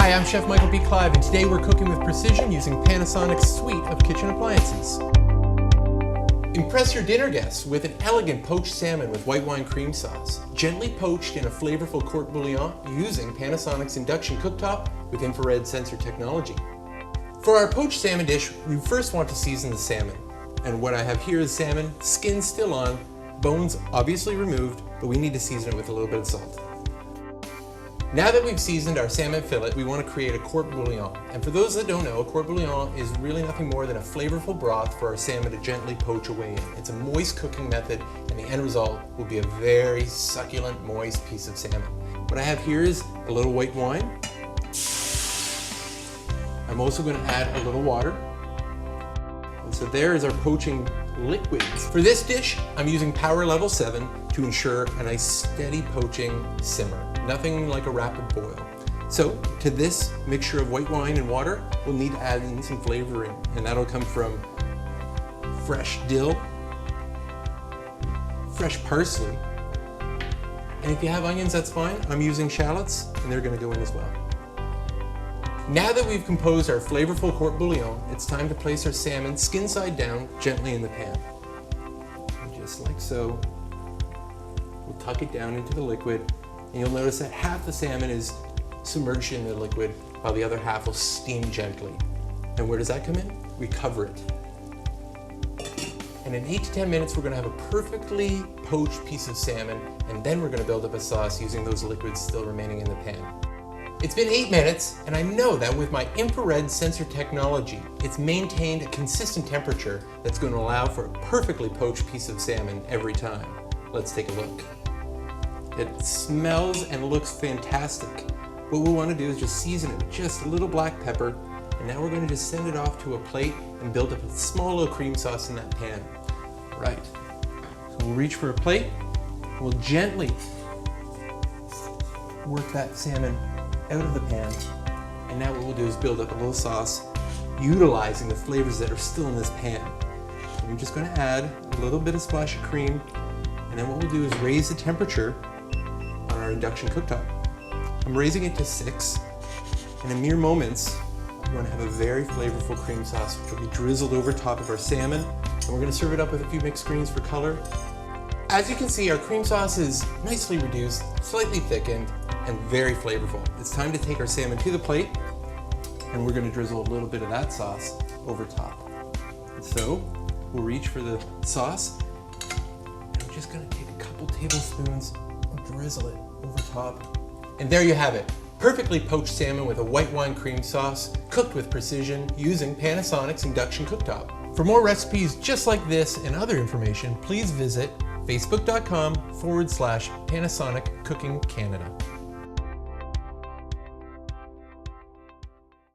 Hi, I'm Chef Michael B. Clive, and today we're cooking with precision using Panasonic's suite of kitchen appliances. Impress your dinner guests with an elegant poached salmon with white wine cream sauce, gently poached in a flavorful court bouillon using Panasonic's Induction Cooktop with infrared sensor technology. For our poached salmon dish, we first want to season the salmon. And what I have here is salmon, skin still on, bones obviously removed, but we need to season it with a little bit of salt. Now that we've seasoned our salmon fillet, we want to create a court bouillon. And for those that don't know, a court bouillon is really nothing more than a flavorful broth for our salmon to gently poach away in. It's a moist cooking method, and the end result will be a very succulent, moist piece of salmon. What I have here is a little white wine. I'm also going to add a little water. And so there is our poaching liquids. For this dish, I'm using power level 7 to ensure a nice steady poaching simmer. Nothing like a rapid boil. So to this mixture of white wine and water, we'll need to add in some flavoring, and that'll come from fresh dill, fresh parsley, and if you have onions, that's fine. I'm using shallots, and they're going to go in as well. Now that we've composed our flavorful court bouillon, it's time to place our salmon skin side down gently in the pan. And just like so, we'll tuck it down into the liquid, and you'll notice that half the salmon is submerged in the liquid while the other half will steam gently. And where does that come in? We cover it. And in 8 to 10 minutes, we're going to have a perfectly poached piece of salmon, and then we're going to build up a sauce using those liquids still remaining in the pan. It's been 8 minutes, and I know that with my infrared sensor technology, it's maintained a consistent temperature that's going to allow for a perfectly poached piece of salmon every time. Let's take a look. It smells and looks fantastic. What we want to do is just season it with just a little black pepper, and now we're going to just send it off to a plate and build up a small little cream sauce in that pan. All right, so we'll reach for a plate, we'll gently work that salmon out of the pan, and now what we'll do is build up a little sauce utilizing the flavors that are still in this pan. So I'm just going to add a little bit of splash of cream, and then what we'll do is raise the temperature on our induction cooktop. I'm raising it to 6, and in mere moments we're going to have a very flavorful cream sauce which will be drizzled over top of our salmon, and we're going to serve it up with a few mixed greens for color. As you can see, our cream sauce is nicely reduced, slightly thickened, and very flavorful. It's time to take our salmon to the plate, and we're going to drizzle a little bit of that sauce over top. And so we'll reach for the sauce, and I'm just going to take a couple tablespoons and drizzle it over top. And there you have it, perfectly poached salmon with a white wine cream sauce, cooked with precision using Panasonic's Induction Cooktop. For more recipes just like this and other information, please visit facebook.com/Panasonic Cooking Canada.